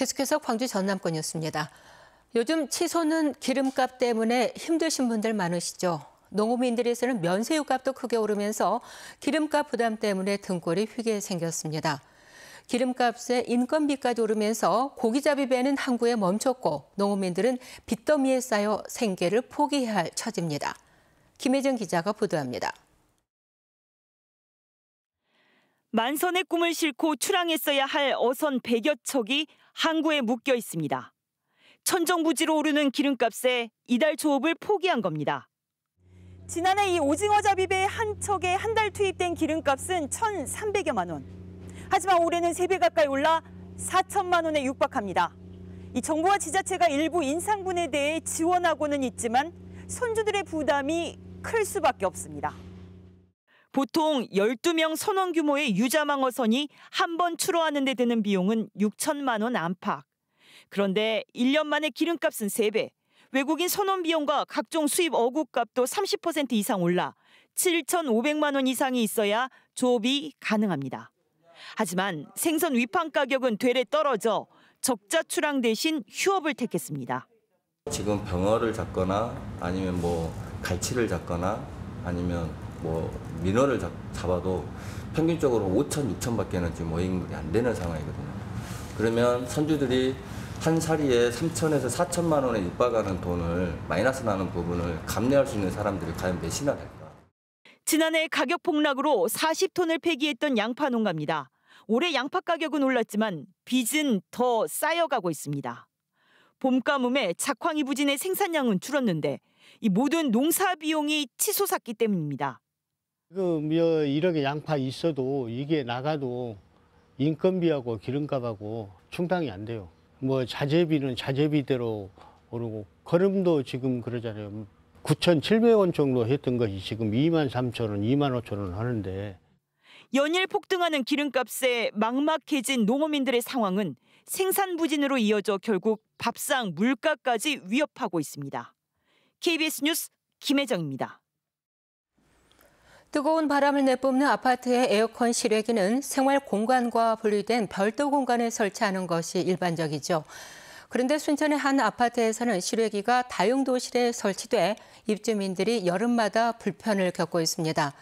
계속해서 광주 전남권 뉴스입니다. 요즘 치솟는 기름값 때문에 힘드신 분들 많으시죠. 농업인들에서는 면세유값도 크게 오르면서 기름값 부담 때문에 등골이 휘게 생겼습니다. 기름값에 인건비까지 오르면서 고기잡이 배는 항구에 멈췄고 농업인들은 빚더미에 쌓여 생계를 포기해야 할 처지입니다. 김혜정 기자가 보도합니다. 만선의 꿈을 싣고 출항했어야 할 어선 100여 척이 항구에 묶여 있습니다. 천정부지로 오르는 기름값에 이달 조업을 포기한 겁니다. 지난해 이 오징어 잡이배 한 척에 한 달 투입된 기름값은 1,300여만 원. 하지만 올해는 3배 가까이 올라 4천만 원에 육박합니다. 이 정부와 지자체가 일부 인상분에 대해 지원하고는 있지만 선주들의 부담이 클 수밖에 없습니다. 보통 12명 선원 규모의 유자망 어선이 한 번 출어하는 데 드는 비용은 6천만 원 안팎. 그런데 1년 만에 기름값은 3배, 외국인 선원 비용과 각종 수입 어국값도 30% 이상 올라 7,500만 원 이상이 있어야 조업이 가능합니다. 하지만 생선 위판 가격은 되레 떨어져 적자 출항 대신 휴업을 택했습니다. 지금 병어를 잡거나 아니면 갈치를 잡거나 아니면 민어를 잡아도 평균적으로 5천, 6천밖에는 지금 어획물이 안 되는 상황이거든요. 그러면 선주들이 한 사리에 3천에서 4천만 원에 육박하는 돈을 마이너스 나는 부분을 감내할 수 있는 사람들이 과연 몇이나 될까? 지난해 가격 폭락으로 40톤을 폐기했던 양파 농가입니다. 올해 양파 가격은 올랐지만 빚은 더 쌓여가고 있습니다. 봄 가뭄에 작황이 부진해 생산량은 줄었는데 이 모든 농사 비용이 치솟았기 때문입니다. 이렇게 양파 있어도 이게 나가도 인건비하고 기름값하고 충당이 안 돼요. 자재비는 자재비대로 오르고 거름도 지금 그러잖아요. 9,700원 정도 했던 것이 지금 23,000원, 25,000원 하는데. 연일 폭등하는 기름값에 막막해진 농어민들의 상황은 생산 부진으로 이어져 결국 밥상 물가까지 위협하고 있습니다. KBS 뉴스 김혜정입니다. 뜨거운 바람을 내뿜는 아파트의 에어컨 실외기는 생활 공간과 분리된 별도 공간에 설치하는 것이 일반적이죠. 그런데 순천의 한 아파트에서는 실외기가 다용도실에 설치돼 입주민들이 여름마다 불편을 겪고 있습니다.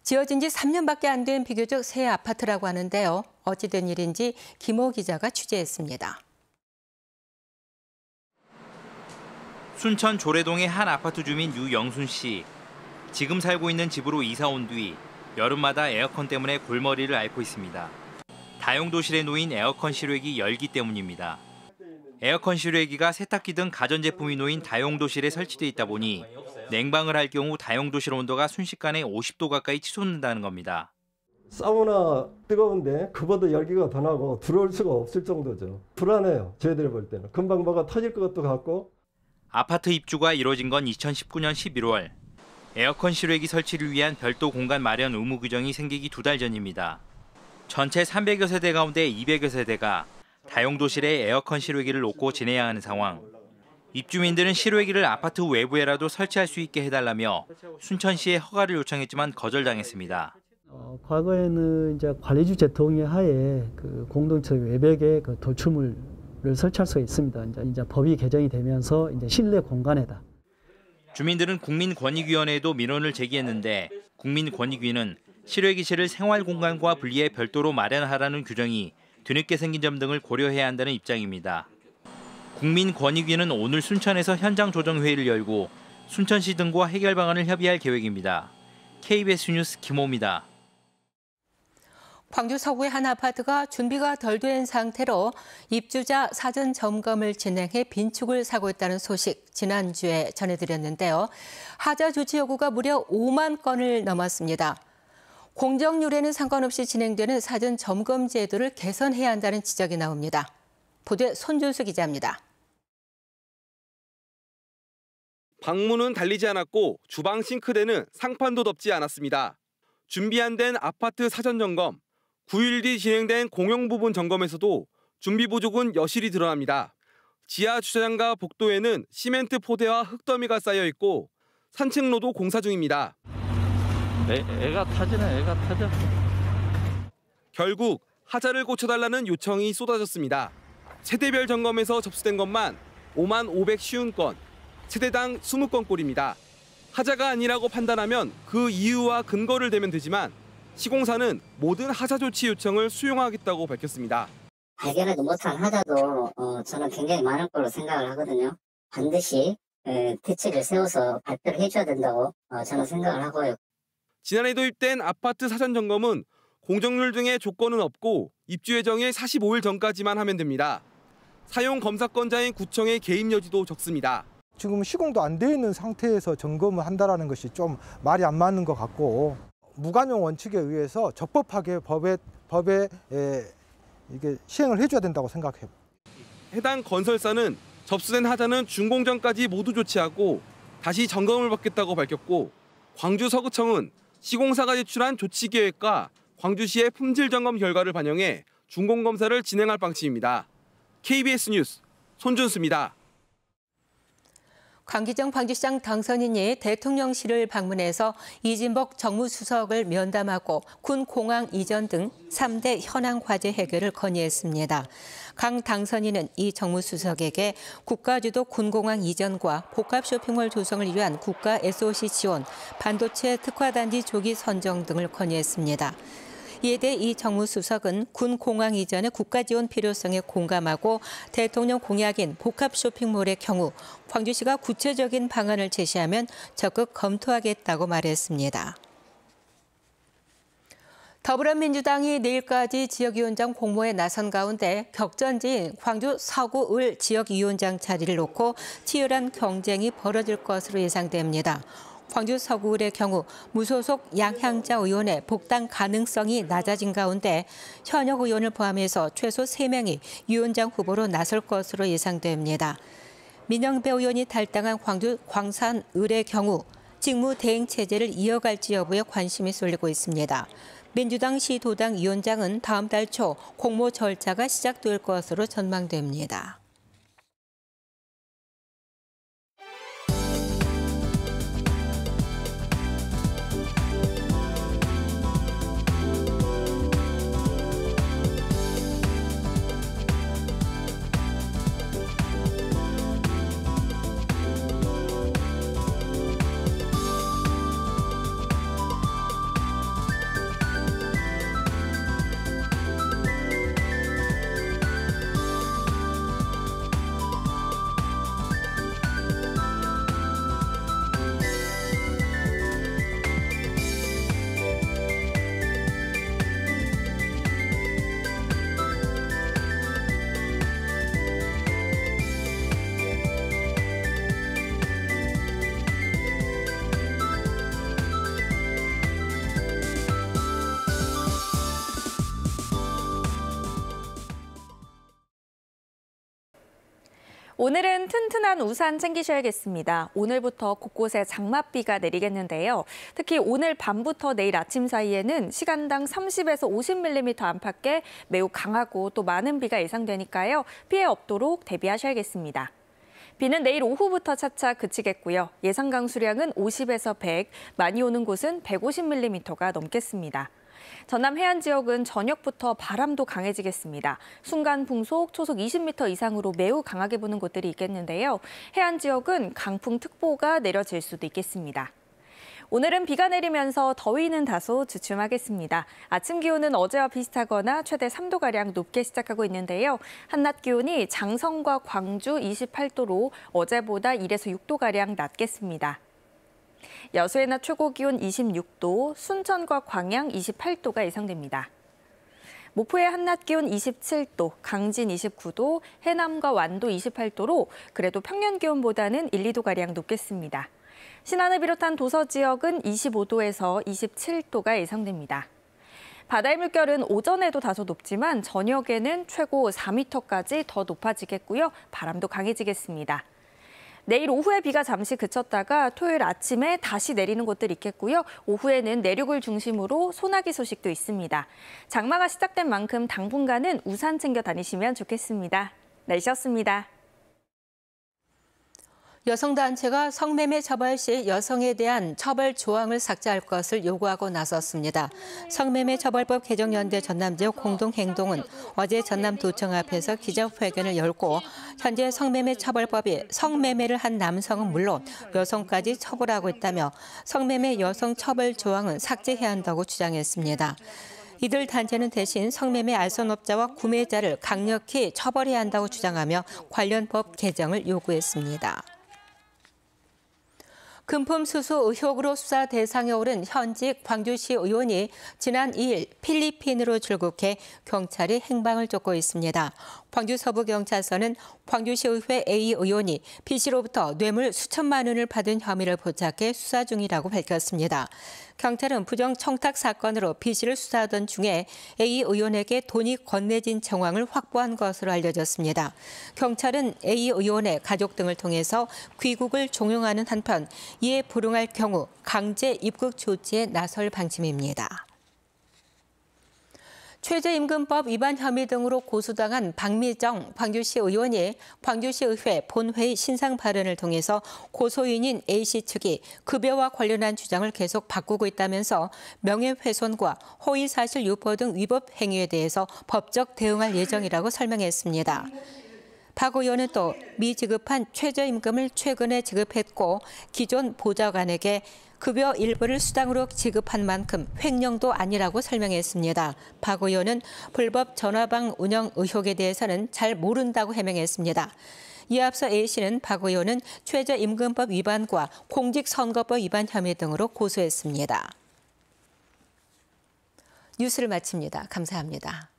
지어진 지 3년밖에 안 된 비교적 새 아파트라고 하는데요. 어찌된 일인지 김호 기자가 취재했습니다. 순천 조례동의 한 아파트 주민 유영순 씨. 지금 살고 있는 집으로 이사 온 뒤 여름마다 에어컨 때문에 골머리를 앓고 있습니다. 다용도실에 놓인 에어컨 실외기 열기 때문입니다. 에어컨 실외기가 세탁기 등 가전제품이 놓인 다용도실에 설치돼 있다 보니 냉방을 할 경우 다용도실 온도가 순식간에 50도 가까이 치솟는다는 겁니다. 사우나 뜨거운데 그보다 열기가 더 나고 들어올 수가 없을 정도죠. 불안해요. 저희들 볼 때는. 금방 뭐가 터질 것도 같고. 아파트 입주가 이뤄진 건 2019년 11월. 에어컨 실외기 설치를 위한 별도 공간 마련 의무 규정이 생기기 2달 전입니다. 전체 300여 세대 가운데 200여 세대가 다용도실에 에어컨 실외기를 놓고 지내야 하는 상황. 입주민들은 실외기를 아파트 외부에라도 설치할 수 있게 해달라며 순천시에 허가를 요청했지만 거절당했습니다. 과거에는 이제 관리주체 동의 하에 공동체 외벽에 돌출물을 설치할 수가 있습니다. 이제 법이 개정이 되면서 이제 실내 공간에다. 주민들은 국민권익위원회에도 민원을 제기했는데 국민권익위는 실외기실을 생활공간과 분리해 별도로 마련하라는 규정이 뒤늦게 생긴 점 등을 고려해야 한다는 입장입니다. 국민권익위는 오늘 순천에서 현장 조정 회의를 열고 순천시 등과 해결 방안을 협의할 계획입니다. KBS 뉴스 김호입니다. 광주 서구의 한 아파트가 준비가 덜 된 상태로 입주자 사전 점검을 진행해 빈축을 사고 있다는 소식 지난주에 전해드렸는데요. 하자 조치 요구가 무려 5만 건을 넘었습니다. 공정률에는 상관없이 진행되는 사전 점검 제도를 개선해야 한다는 지적이 나옵니다. 보도에 손준수 기자입니다. 방문은 달리지 않았고 주방 싱크대는 상판도 덮지 않았습니다. 준비 안 된 아파트 사전 점검, 9일 뒤 진행된 공용 부분 점검에서도 준비 부족은 여실히 드러납니다. 지하 주차장과 복도에는 시멘트 포대와 흙더미가 쌓여 있고 산책로도 공사 중입니다. 애가 타죠. 결국 하자를 고쳐달라는 요청이 쏟아졌습니다. 세대별 점검에서 접수된 것만 55,050건, 세대당 20건꼴입니다. 하자가 아니라고 판단하면 그 이유와 근거를 대면 되지만 시공사는 모든 하자 조치 요청을 수용하겠다고 밝혔습니다. 발견하지 못한 하자도 저는 굉장히 많을 거로 생각을 하거든요. 반드시 대책을 세워서 발표를 해줘야 된다고 저는 생각을 하고요. 지난해 도입된 아파트 사전 점검은 공정률 등의 조건은 없고 입주 예정일 45일 전까지만 하면 됩니다. 사용 검사권자인 구청의 개입 여지도 적습니다. 지금 시공도 안 되어 있는 상태에서 점검을 한다는 것이 좀 말이 안 맞는 것 같고, 무관용 원칙에 의해서 적법하게 법에 이게 시행을 해줘야 된다고 생각해요. 해당 건설사는 접수된 하자는 준공 전까지 모두 조치하고 다시 점검을 받겠다고 밝혔고, 광주 서구청은 시공사가 제출한 조치 계획과 광주시의 품질 점검 결과를 반영해 준공 검사를 진행할 방침입니다. KBS 뉴스 손준수입니다. 강기정 광주시장 당선인이 대통령실을 방문해서 이진복 정무수석을 면담하고 군 공항 이전 등 3대 현안 과제 해결을 건의했습니다. 강 당선인은 이 정무수석에게 국가주도 군공항 이전과 복합 쇼핑몰 조성을 위한 국가 SOC 지원, 반도체 특화단지 조기 선정 등을 건의했습니다. 이에 대해 이 정무수석은 군 공항 이전의 국가 지원 필요성에 공감하고 대통령 공약인 복합 쇼핑몰의 경우 광주시가 구체적인 방안을 제시하면 적극 검토하겠다고 말했습니다. 더불어민주당이 내일까지 지역위원장 공모에 나선 가운데 격전지인 광주 서구 을 지역위원장 자리를 놓고 치열한 경쟁이 벌어질 것으로 예상됩니다. 광주 서구을의 경우 무소속 양향자 의원의 복당 가능성이 낮아진 가운데 현역 의원을 포함해서 최소 3명이 위원장 후보로 나설 것으로 예상됩니다. 민영배 의원이 탈당한 광주 광산을의 경우 직무 대행 체제를 이어갈지 여부에 관심이 쏠리고 있습니다. 민주당 시도당 위원장은 다음 달 초 공모 절차가 시작될 것으로 전망됩니다. 오늘은 튼튼한 우산 챙기셔야겠습니다. 오늘부터 곳곳에 장맛비가 내리겠는데요. 특히 오늘 밤부터 내일 아침 사이에는 시간당 30에서 50mm 안팎의 매우 강하고 또 많은 비가 예상되니까요. 피해 없도록 대비하셔야겠습니다. 비는 내일 오후부터 차차 그치겠고요. 예상 강수량은 50에서 100, 많이 오는 곳은 150mm가 넘겠습니다. 전남 해안 지역은 저녁부터 바람도 강해지겠습니다. 순간 풍속, 초속 20m 이상으로 매우 강하게 부는 곳들이 있겠는데요. 해안 지역은 강풍특보가 내려질 수도 있겠습니다. 오늘은 비가 내리면서 더위는 다소 주춤하겠습니다. 아침 기온은 어제와 비슷하거나 최대 3도가량 높게 시작하고 있는데요. 한낮 기온이 장성과 광주 28도로 어제보다 1에서 6도가량 낮겠습니다. 여수의 낮 최고 기온 26도, 순천과 광양 28도가 예상됩니다. 목포의 한낮 기온 27도, 강진 29도, 해남과 완도 28도로 그래도 평년 기온보다는 1, 2도가량 높겠습니다. 신안을 비롯한 도서 지역은 25도에서 27도가 예상됩니다. 바다의 물결은 오전에도 다소 높지만 저녁에는 최고 4m까지 더 높아지겠고요. 바람도 강해지겠습니다. 내일 오후에 비가 잠시 그쳤다가 토요일 아침에 다시 내리는 곳들 있겠고요. 오후에는 내륙을 중심으로 소나기 소식도 있습니다. 장마가 시작된 만큼 당분간은 우산 챙겨 다니시면 좋겠습니다. 날씨였습니다. 여성단체가 성매매 처벌 시 여성에 대한 처벌 조항을 삭제할 것을 요구하고 나섰습니다. 성매매 처벌법 개정연대 전남지역 공동행동은 어제 전남도청 앞에서 기자회견을 열고 현재 성매매 처벌법이 성매매를 한 남성은 물론 여성까지 처벌하고 있다며 성매매 여성 처벌 조항은 삭제해야 한다고 주장했습니다. 이들 단체는 대신 성매매 알선업자와 구매자를 강력히 처벌해야 한다고 주장하며 관련 법 개정을 요구했습니다. 금품 수수 의혹으로 수사 대상에 오른 현직 광주시 의원이 지난 2일 필리핀으로 출국해 경찰이 행방을 쫓고 있습니다. 광주 서부경찰서는 광주시의회 A 의원이 B 씨로부터 뇌물 수천만 원을 받은 혐의를 포착해 수사 중이라고 밝혔습니다. 경찰은 부정청탁 사건으로 B 씨를 수사하던 중에 A 의원에게 돈이 건네진 정황을 확보한 것으로 알려졌습니다. 경찰은 A 의원의 가족 등을 통해서 귀국을 종용하는 한편 이에 불응할 경우 강제 입국 조치에 나설 방침입니다. 최저임금법 위반 혐의 등으로 고소당한 박미정 광주시 의원이 광주시의회 본회의 신상 발언을 통해서 고소인인 A씨 측이 급여와 관련한 주장을 계속 바꾸고 있다면서 명예훼손과 허위사실 유포 등 위법 행위에 대해서 법적 대응할 예정이라고 설명했습니다. 박 의원은 또 미지급한 최저임금을 최근에 지급했고 기존 보좌관에게 급여 일부를 수당으로 지급한 만큼 횡령도 아니라고 설명했습니다. 박 의원은 불법 전화방 운영 의혹에 대해서는 잘 모른다고 해명했습니다. 이에 앞서 A씨는 박 의원은 최저임금법 위반과 공직선거법 위반 혐의 등으로 고소했습니다. 뉴스를 마칩니다. 감사합니다.